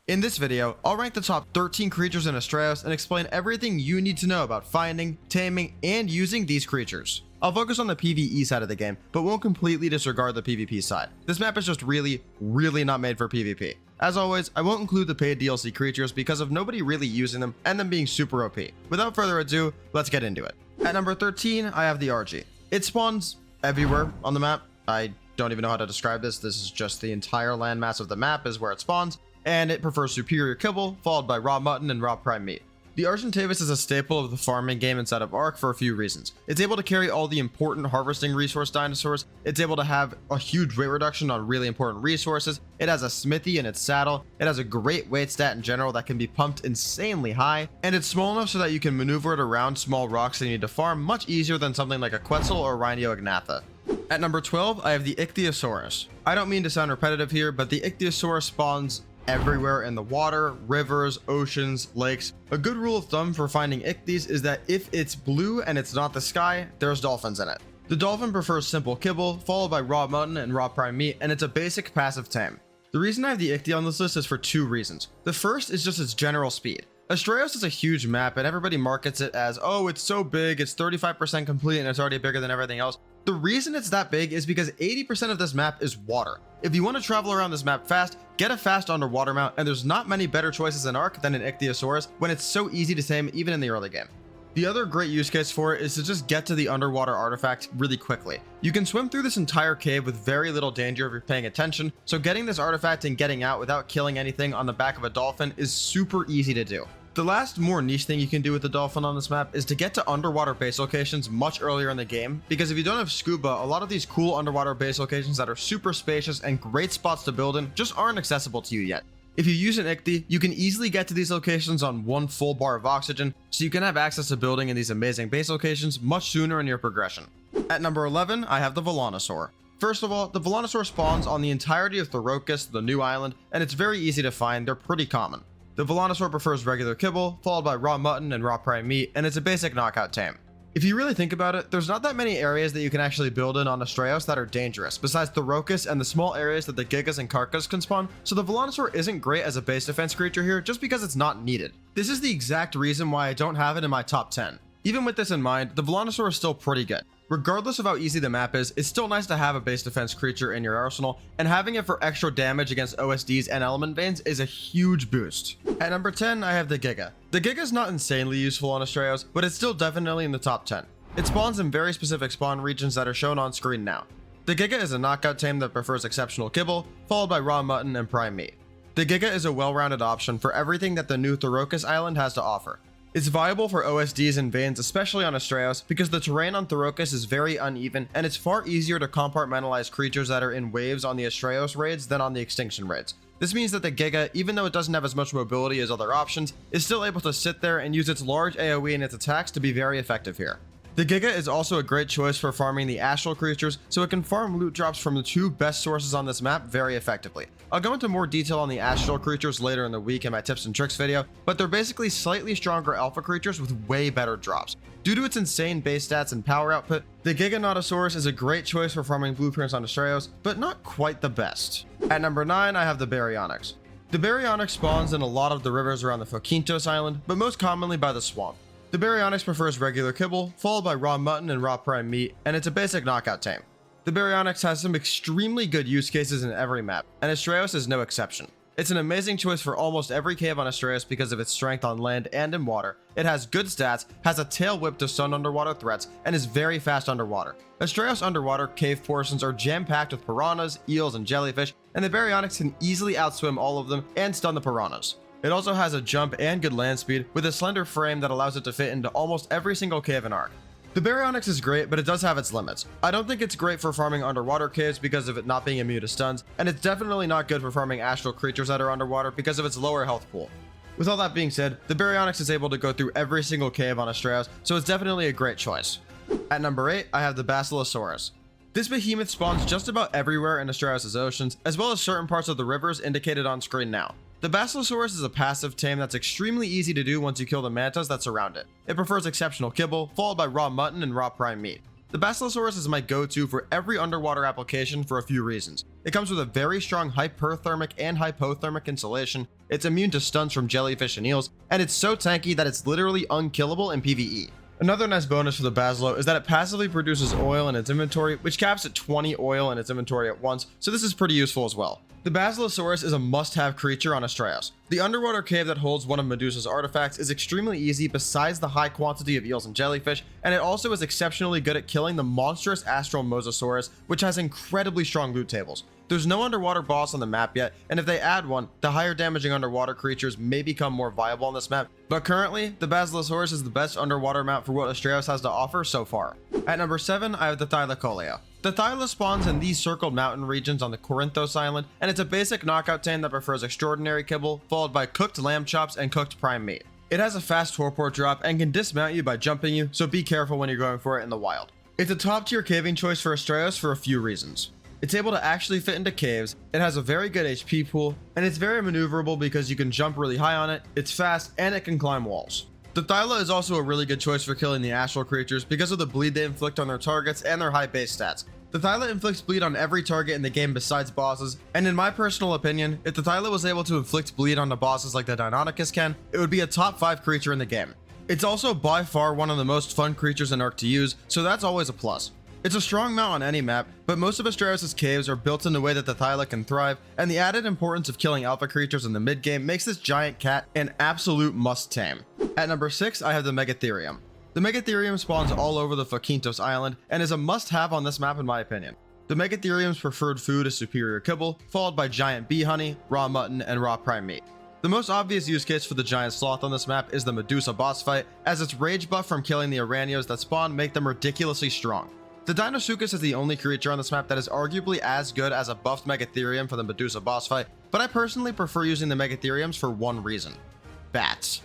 In this video, I'll rank the top 13 creatures in Astraeos and explain everything you need to know about finding, taming, and using these creatures. I'll focus on the PvE side of the game, but won't completely disregard the PvP side. This map is just really not made for PvP. As always, I won't include the paid DLC creatures because of nobody really using them and them being super OP. Without further ado, let's get into it. At number 13, I have the RG. It spawns everywhere on the map. I don't even know how to describe this. This is just the entire landmass of the map is where it spawns, and it prefers superior kibble, followed by raw mutton and raw prime meat. The Argentavis is a staple of the farming game inside of Ark for a few reasons. It's able to carry all the important harvesting resource dinosaurs, it's able to have a huge weight reduction on really important resources, it has a smithy in its saddle, it has a great weight stat in general that can be pumped insanely high, and it's small enough so that you can maneuver it around small rocks that you need to farm much easier than something like a Quetzal or Rhinoagnatha. At number 12, I have the Ichthyosaurus. I don't mean to sound repetitive here, but the Ichthyosaurus spawns everywhere in the water, rivers, oceans, lakes. A good rule of thumb for finding ichthyes is that if it's blue and it's not the sky, there's dolphins in it. The dolphin prefers simple kibble, followed by raw mutton and raw prime meat, and it's a basic passive tame. The reason I have the ichthy on this list is for two reasons. The first is just its general speed. Astraeos is a huge map and everybody markets it as, oh, it's so big, it's 35% complete and it's already bigger than everything else. The reason it's that big is because 80% of this map is water. If you want to travel around this map fast, get a fast underwater mount, and there's not many better choices in Ark than an Ichthyosaurus when it's so easy to tame even in the early game. The other great use case for it is to just get to the underwater artifact really quickly. You can swim through this entire cave with very little danger if you're paying attention, so getting this artifact and getting out without killing anything on the back of a dolphin is super easy to do. The last more niche thing you can do with the dolphin on this map is to get to underwater base locations much earlier in the game, because if you don't have scuba, a lot of these cool underwater base locations that are super spacious and great spots to build in just aren't accessible to you yet. If you use an ichthy, you can easily get to these locations on one full bar of oxygen, so you can have access to building in these amazing base locations much sooner in your progression. At number 11, I have the Velonosaur. First of all, the Velonosaur spawns on the entirety of Thorokis, the new island, and it's very easy to find. They're pretty common. The Velonosaur prefers regular kibble, followed by raw mutton and raw prime meat, and it's a basic knockout tame. If you really think about it, there's not that many areas that you can actually build in on Astraeos that are dangerous, besides Thorokis and the small areas that the Gigas and Karkas can spawn, so the Velonosaur isn't great as a base defense creature here just because it's not needed. This is the exact reason why I don't have it in my top 10. Even with this in mind, the Velonosaur is still pretty good. Regardless of how easy the map is, it's still nice to have a base defense creature in your arsenal, and having it for extra damage against OSDs and element veins is a huge boost. At number 10, I have the Giga. The Giga is not insanely useful on Astraeos, but it's still definitely in the top 10. It spawns in very specific spawn regions that are shown on screen now. The Giga is a knockout tame that prefers exceptional kibble, followed by raw mutton and prime meat. The Giga is a well-rounded option for everything that the new Thorokis island has to offer. It's viable for OSDs and veins, especially on Astraeos, because the terrain on Thorokis is very uneven, and it's far easier to compartmentalize creatures that are in waves on the Astraeos raids than on the Extinction raids. This means that the Giga, even though it doesn't have as much mobility as other options, is still able to sit there and use its large AoE and its attacks to be very effective here. The Giga is also a great choice for farming the astral creatures, so it can farm loot drops from the two best sources on this map very effectively. I'll go into more detail on the astral creatures later in the week in my tips and tricks video, but they're basically slightly stronger alpha creatures with way better drops. Due to its insane base stats and power output, the Giganotosaurus is a great choice for farming blueprints on Astraeos, but not quite the best. At number 9, I have the Baryonyx. The Baryonyx spawns in a lot of the rivers around the Fokintos island, but most commonly by the swamp. The Baryonyx prefers regular kibble, followed by raw mutton and raw prime meat, and it's a basic knockout tame. The Baryonyx has some extremely good use cases in every map, and Astraeos is no exception. It's an amazing choice for almost every cave on Astraeos because of its strength on land and in water. It has good stats, has a tail whip to stun underwater threats, and is very fast underwater. Astraeos underwater cave portions are jam-packed with piranhas, eels, and jellyfish, and the Baryonyx can easily outswim all of them and stun the piranhas. It also has a jump and good land speed, with a slender frame that allows it to fit into almost every single cave in Ark. The Baryonyx is great, but it does have its limits. I don't think it's great for farming underwater caves because of it not being immune to stuns, and it's definitely not good for farming astral creatures that are underwater because of its lower health pool. With all that being said, the Baryonyx is able to go through every single cave on Astraeos, so it's definitely a great choice. At number 8, I have the Basilosaurus. This behemoth spawns just about everywhere in Astraeos' oceans, as well as certain parts of the rivers indicated on screen now. The Basilosaurus is a passive tame that's extremely easy to do once you kill the mantas that surround it. It prefers exceptional kibble, followed by raw mutton and raw prime meat. The Basilosaurus is my go-to for every underwater application for a few reasons. It comes with a very strong hyperthermic and hypothermic insulation, it's immune to stunts from jellyfish and eels, and it's so tanky that it's literally unkillable in PvE. Another nice bonus for the Basilo is that it passively produces oil in its inventory, which caps at 20 oil in its inventory at once, so this is pretty useful as well. The Basilosaurus is a must-have creature on Astraeos. The underwater cave that holds one of Medusa's artifacts is extremely easy besides the high quantity of eels and jellyfish, and it also is exceptionally good at killing the monstrous astral mosasaurus, which has incredibly strong loot tables. There's no underwater boss on the map yet, and if they add one, the higher damaging underwater creatures may become more viable on this map, but currently, the Basilosaurus is the best underwater map for what Astraeos has to offer so far. At number 7, I have the Thylacoleo. The Thyla spawns in these circled mountain regions on the Corinthos island, and it's a basic knockout tame that prefers extraordinary kibble, followed by cooked lamb chops and cooked prime meat. It has a fast torpor drop and can dismount you by jumping you, so be careful when you're going for it in the wild. It's a top tier caving choice for Astraeos for a few reasons. It's able to actually fit into caves, it has a very good HP pool, and it's very maneuverable because you can jump really high on it, it's fast, and it can climb walls. The Thyla is also a really good choice for killing the astral creatures because of the bleed they inflict on their targets and their high base stats. The Thyla inflicts bleed on every target in the game besides bosses, and in my personal opinion, if the Thyla was able to inflict bleed onto bosses like the Deinonychus can, it would be a top 5 creature in the game. It's also by far one of the most fun creatures in Ark to use, so that's always a plus. It's a strong mount on any map, but most of Astraeos' caves are built in a way that the Thyla can thrive, and the added importance of killing alpha creatures in the mid-game makes this giant cat an absolute must-tame. At number 6, I have the Megatherium. The Megatherium spawns all over the Fokintos island, and is a must-have on this map in my opinion. The Megatherium's preferred food is superior kibble, followed by giant bee honey, raw mutton, and raw prime meat. The most obvious use case for the giant sloth on this map is the Medusa boss fight, as its rage buff from killing the Araneos that spawn make them ridiculously strong. The Dinosuchus is the only creature on this map that is arguably as good as a buffed Megatherium for the Medusa boss fight, but I personally prefer using the Megatheriums for one reason: bats.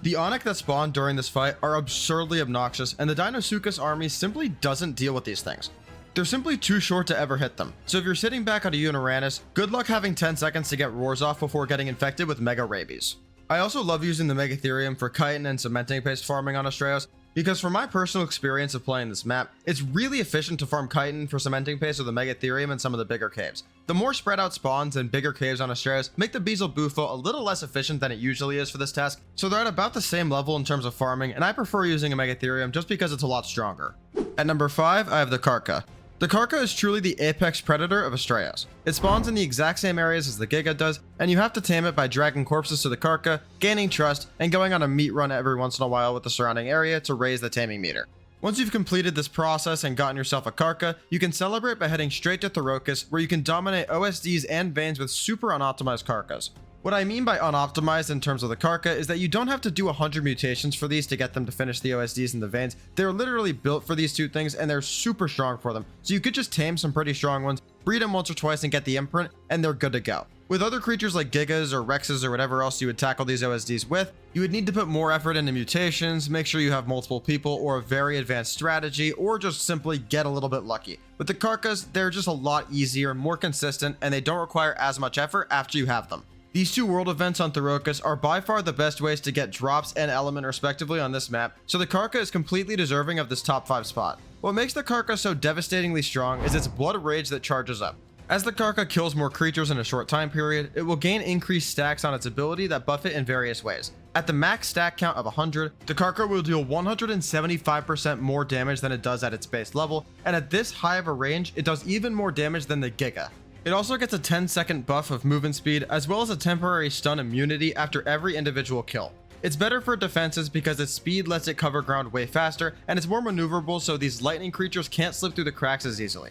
The Onyx that spawn during this fight are absurdly obnoxious, and the Dinosuchus army simply doesn't deal with these things. They're simply too short to ever hit them, so if you're sitting back on a Uranus, good luck having 10 seconds to get roars off before getting infected with Mega Rabies. I also love using the Megatherium for chitin and cementing paste farming on Astraeos, because from my personal experience of playing this map, it's really efficient to farm chitin for cementing paste with the Megatherium in some of the bigger caves. The more spread out spawns and bigger caves on Astraeos make the Bezel Bufo a little less efficient than it usually is for this task, so they're at about the same level in terms of farming, and I prefer using a Megatherium just because it's a lot stronger. At number 5, I have the Karka. The Karka is truly the apex predator of Astraeos. It spawns in the exact same areas as the Giga does, and you have to tame it by dragging corpses to the Karka, gaining trust, and going on a meat run every once in a while with the surrounding area to raise the taming meter. Once you've completed this process and gotten yourself a Karka, you can celebrate by heading straight to Thorokis, where you can dominate OSDs and veins with super unoptimized Karkas. What I mean by unoptimized in terms of the Karka is that you don't have to do 100 mutations for these to get them to finish the OSDs and the veins. They're literally built for these two things, and they're super strong for them. So you could just tame some pretty strong ones, breed them once or twice and get the imprint, and they're good to go. With other creatures like Gigas or Rexes or whatever else you would tackle these OSDs with, you would need to put more effort into mutations, make sure you have multiple people or a very advanced strategy, or just simply get a little bit lucky. With the Karkas, they're just a lot easier, more consistent, and they don't require as much effort after you have them. These two world events on Thorokis are by far the best ways to get drops and element respectively on this map, so the Karka is completely deserving of this top 5 spot. What makes the Karka so devastatingly strong is its blood rage that charges up. As the Karka kills more creatures in a short time period, it will gain increased stacks on its ability that buff it in various ways. At the max stack count of 100, the Karka will deal 175% more damage than it does at its base level, and at this high of a range, it does even more damage than the Giga. It also gets a 10-second buff of movement speed, as well as a temporary stun immunity after every individual kill. It's better for defenses because its speed lets it cover ground way faster, and it's more maneuverable so these lightning creatures can't slip through the cracks as easily.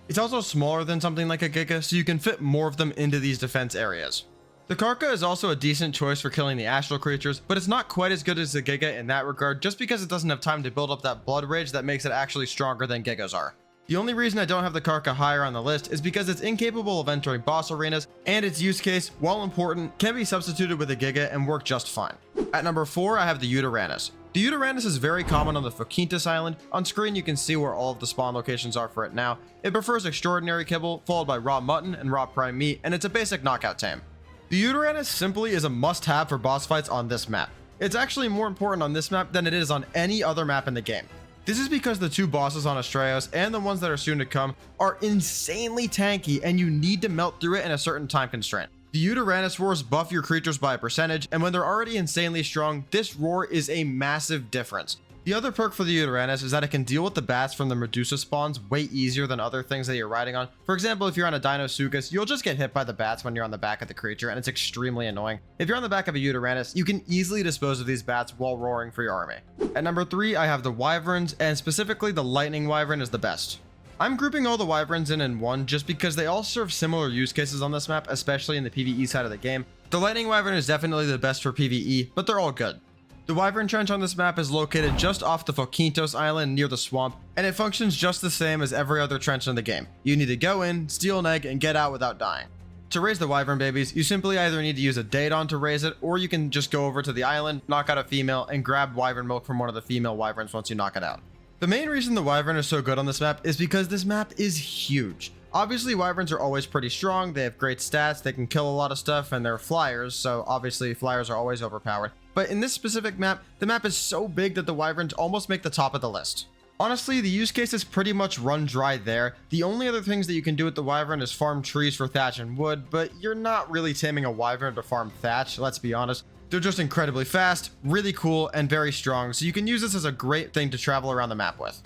It's also smaller than something like a Giga, so you can fit more of them into these defense areas. The Karka is also a decent choice for killing the astral creatures, but it's not quite as good as the Giga in that regard just because it doesn't have time to build up that blood rage that makes it actually stronger than Gigas are. The only reason I don't have the Karka higher on the list is because it's incapable of entering boss arenas, and its use case, while important, can be substituted with a Giga and work just fine. At number 4, I have the Uranus. The Uranus is very common on the Fokintos island. On screen you can see where all of the spawn locations are for it now. It prefers extraordinary kibble, followed by raw mutton and raw prime meat, and it's a basic knockout tame. The Uranus simply is a must-have for boss fights on this map. It's actually more important on this map than it is on any other map in the game. This is because the two bosses on Astraeos and the ones that are soon to come are insanely tanky, and you need to melt through it in a certain time constraint. The Uranus roars buff your creatures by a percentage, and when they're already insanely strong, this roar is a massive difference. The other perk for the Uranus is that it can deal with the bats from the Medusa spawns way easier than other things that you're riding on. For example, if you're on a Dinos, you'll just get hit by the bats when you're on the back of the creature, and it's extremely annoying. If you're on the back of a Uranus, you can easily dispose of these bats while roaring for your army. At number 3, I have the Wyverns, and specifically the Lightning Wyvern is the best. I'm grouping all the Wyverns in one just because they all serve similar use cases on this map, especially in the PvE side of the game. The Lightning Wyvern is definitely the best for PvE, but they're all good. The Wyvern Trench on this map is located just off the Fokintos Island near the swamp, and it functions just the same as every other trench in the game. You need to go in, steal an egg, and get out without dying. To raise the Wyvern babies, you simply either need to use a Daedon to raise it, or you can just go over to the island, knock out a female, and grab Wyvern milk from one of the female Wyverns once you knock it out. The main reason the Wyvern is so good on this map is because this map is huge. Obviously, Wyverns are always pretty strong, they have great stats, they can kill a lot of stuff, and they're flyers, so obviously flyers are always overpowered. But in this specific map, the map is so big that the Wyverns almost make the top of the list. Honestly, the use cases pretty much run dry there. The only other things that you can do with the Wyvern is farm trees for thatch and wood, but you're not really taming a Wyvern to farm thatch, let's be honest. They're just incredibly fast, really cool, and very strong, so you can use this as a great thing to travel around the map with.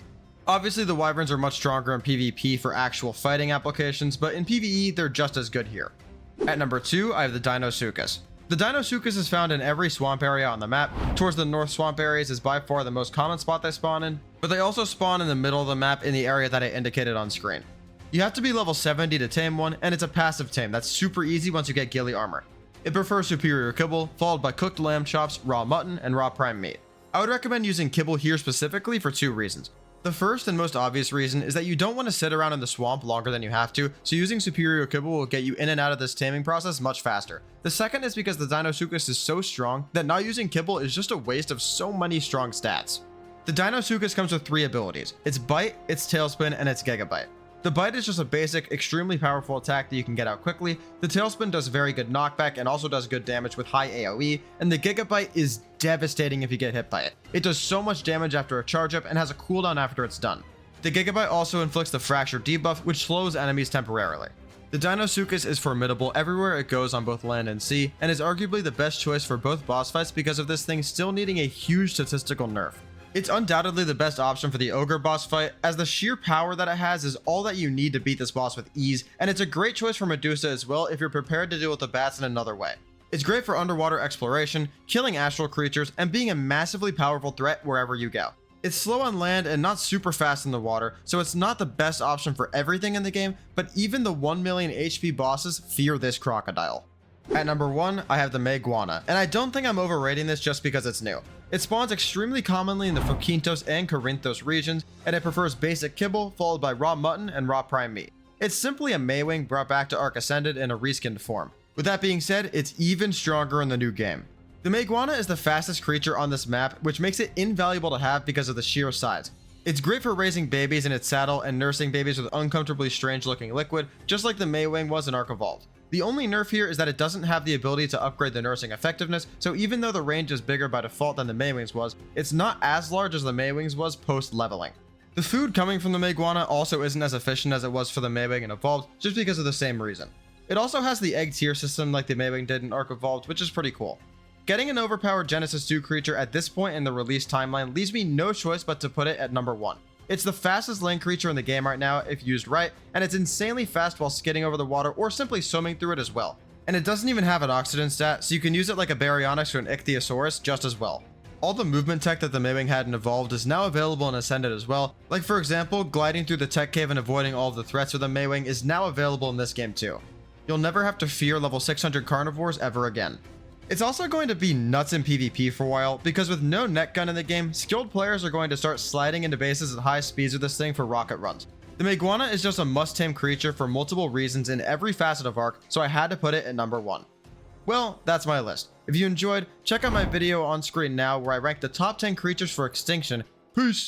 Obviously, the Wyverns are much stronger in PvP for actual fighting applications, but in PvE, they're just as good here. At number 2, I have the Dinosuchus. The Dinosuchus is found in every swamp area on the map. Towards the north swamp areas is by far the most common spot they spawn in, but they also spawn in the middle of the map in the area that I indicated on screen. You have to be level 70 to tame one, and it's a passive tame that's super easy once you get ghillie armor. It prefers superior kibble, followed by cooked lamb chops, raw mutton, and raw prime meat. I would recommend using kibble here specifically for 2 reasons. The first and most obvious reason is that you don't want to sit around in the swamp longer than you have to, so using superior kibble will get you in and out of this taming process much faster. The second is because the Dinosuchus is so strong that not using kibble is just a waste of so many strong stats. The Dinosuchus comes with 3 abilities: its bite, its tailspin, and its gigabyte. The bite is just a basic, extremely powerful attack that you can get out quickly. The tailspin does very good knockback and also does good damage with high AoE, and the gigabyte is devastating if you get hit by it. It does so much damage after a charge up and has a cooldown after it's done. The gigabyte also inflicts the fracture debuff, which slows enemies temporarily. The Dinosuchus is formidable everywhere it goes on both land and sea, and is arguably the best choice for both boss fights because of this thing still needing a huge statistical nerf. It's undoubtedly the best option for the Ogre boss fight, as the sheer power that it has is all that you need to beat this boss with ease, and it's a great choice for Medusa as well if you're prepared to deal with the bats in another way. It's great for underwater exploration, killing astral creatures, and being a massively powerful threat wherever you go. It's slow on land and not super fast in the water, so it's not the best option for everything in the game, but even the 1 million HP bosses fear this crocodile. At number 1, I have the Meguana, and I don't think I'm overrating this just because it's new. It spawns extremely commonly in the Fokintos and Corinthos regions, and it prefers basic kibble followed by raw mutton and raw prime meat. It's simply a Maywing brought back to Ark Ascended in a reskinned form. With that being said, it's even stronger in the new game. The Meguana is the fastest creature on this map, which makes it invaluable to have because of the sheer size. It's great for raising babies in its saddle and nursing babies with uncomfortably strange looking liquid, just like the Maywing was in Ark Evolved. The only nerf here is that it doesn't have the ability to upgrade the nursing effectiveness, so even though the range is bigger by default than the Maywings was, it's not as large as the Maywings was post leveling. The food coming from the Meguana also isn't as efficient as it was for the Maywing in Evolved, just because of the same reason. It also has the egg tier system like the Maywing did in Ark Evolved, which is pretty cool. Getting an overpowered Genesis 2 creature at this point in the release timeline leaves me no choice but to put it at number 1. It's the fastest land creature in the game right now if used right, and it's insanely fast while skidding over the water or simply swimming through it as well. And it doesn't even have an oxygen stat, so you can use it like a Baryonyx or an Ichthyosaurus just as well. All the movement tech that the Maywing had in Evolved is now available in Ascended as well, like for example, gliding through the tech cave and avoiding all of the threats with the Maywing is now available in this game too. You'll never have to fear level 600 carnivores ever again. It's also going to be nuts in PvP for a while, because with no net gun in the game, skilled players are going to start sliding into bases at high speeds with this thing for rocket runs. The Meguana is just a must-tame creature for multiple reasons in every facet of Ark, so I had to put it at number 1. Well, that's my list. If you enjoyed, check out my video on screen now where I rank the top 10 creatures for extinction. Peace!